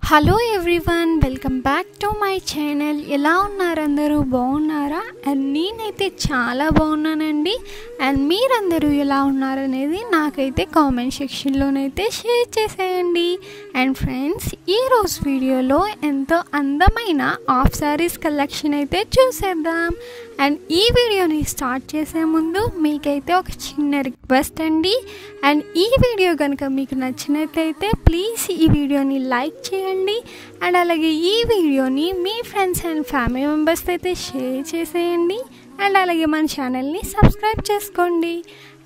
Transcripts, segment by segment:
Hello everyone, welcome back to my channel. ఎలా ఉన్నారు అందరూ? బాగున్నారా? అండ్ నేనైతే చాలా బాగున్నానండి. అండ్ మీరందరూ ఎలా ఉన్నారనేది నాకైతే కామెంట్ సెక్షన్లోనైతే షేర్ చేసేయండి. అండ్ ఫ్రెండ్స్, ఈరోజు వీడియోలో ఎంతో అందమైన హాఫ్ శారీస్ కలెక్షన్ అయితే చూసేద్దాం. అండ్ ఈ వీడియోని స్టార్ట్ చేసే ముందు మీకైతే ఒక చిన్న రిక్వెస్ట్ అండి. అండ్ ఈ వీడియో కనుక మీకు నచ్చినట్లయితే ప్లీజ్ ఈ వీడియోని లైక్ చేయండి. అండ్ అలాగే ఈ వీడియోని మీ ఫ్రెండ్స్ అండ్ ఫ్యామిలీ మెంబర్స్తో అయితే షేర్ చేసేయండి. అండ్ అలాగే మన ఛానల్ని సబ్స్క్రైబ్ చేసుకోండి.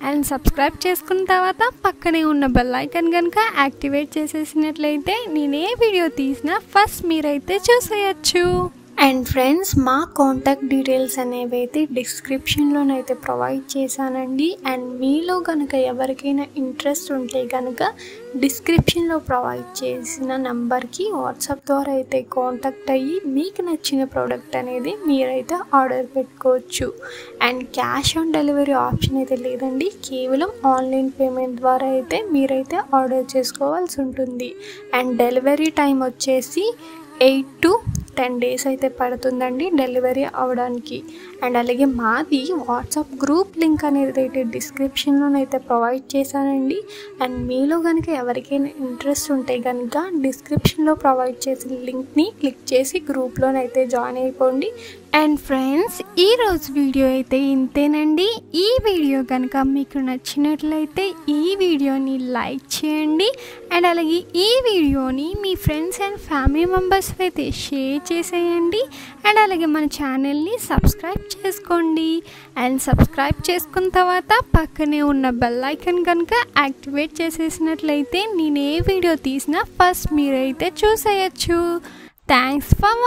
అండ్ సబ్స్క్రైబ్ చేసుకున్న తర్వాత పక్కనే ఉన్న బెల్ ఐకాన్ కనుక యాక్టివేట్ చేసేసినట్లయితే నేను ఏ వీడియో తీసినా ఫస్ట్ మీరైతే చూసేయచ్చు. అండ్ ఫ్రెండ్స్, మా కాంటాక్ట్ డీటెయిల్స్ అనేవి అయితే డిస్క్రిప్షన్లోనైతే ప్రొవైడ్ చేశానండి. అండ్ మీలో కనుక ఎవరికైనా ఇంట్రెస్ట్ ఉంటే కనుక డిస్క్రిప్షన్లో ప్రొవైడ్ చేసిన నెంబర్కి వాట్సాప్ ద్వారా అయితే కాంటాక్ట్ అయ్యి మీకు నచ్చిన ప్రోడక్ట్ అనేది మీరైతే ఆర్డర్ పెట్టుకోవచ్చు. And cash on delivery option అయితే లేదండి, కేవలం ఆన్లైన్ పేమెంట్ ద్వారా అయితే మీరైతే ఆర్డర్ చేసుకోవాల్సి ఉంటుంది. అండ్ డెలివరీ టైం వచ్చేసి 8 to 10 days అయితే పడుతుందండి డెలివరీ అవ్వడానికి. అండ్ అలాగే మాది వాట్సాప్ గ్రూప్ లింక్ అనేది అయితే డిస్క్రిప్షన్లోనైతే ప్రొవైడ్ చేశానండి. అండ్ మీలో కనుక ఎవరికైనా ఇంట్రెస్ట్ ఉంటే కనుక డిస్క్రిప్షన్లో ప్రొవైడ్ చేసిన లింక్ని క్లిక్ చేసి గ్రూప్లోనైతే జాయిన్ అయిపోండి. అండ్ ఫ్రెండ్స్, ఈరోజు వీడియో అయితే ఇంతేనండి. ఈ వీడియో కనుక మీకు నచ్చినట్లయితే ఈ వీడియోని లైక్ చేయండి. అండ్ అలాగే ఈ వీడియోని మీ ఫ్రెండ్స్ అండ్ ఫ్యామిలీ మెంబర్స్ అయితే షేర్ చేసేయండి. అండ్ అలాగే మన ఛానల్ని సబ్స్క్రైబ్ చేసుకోండి. అండ్ సబ్స్క్రైబ్ చేసుకున్న తర్వాత పక్కనే ఉన్న బెల్ ఐకాన్ కనుక యాక్టివేట్ చేసేసినట్లయితే నేను ఏ వీడియో తీసినా ఫస్ట్ మీరైతే చూసేయచ్చు. Thanks for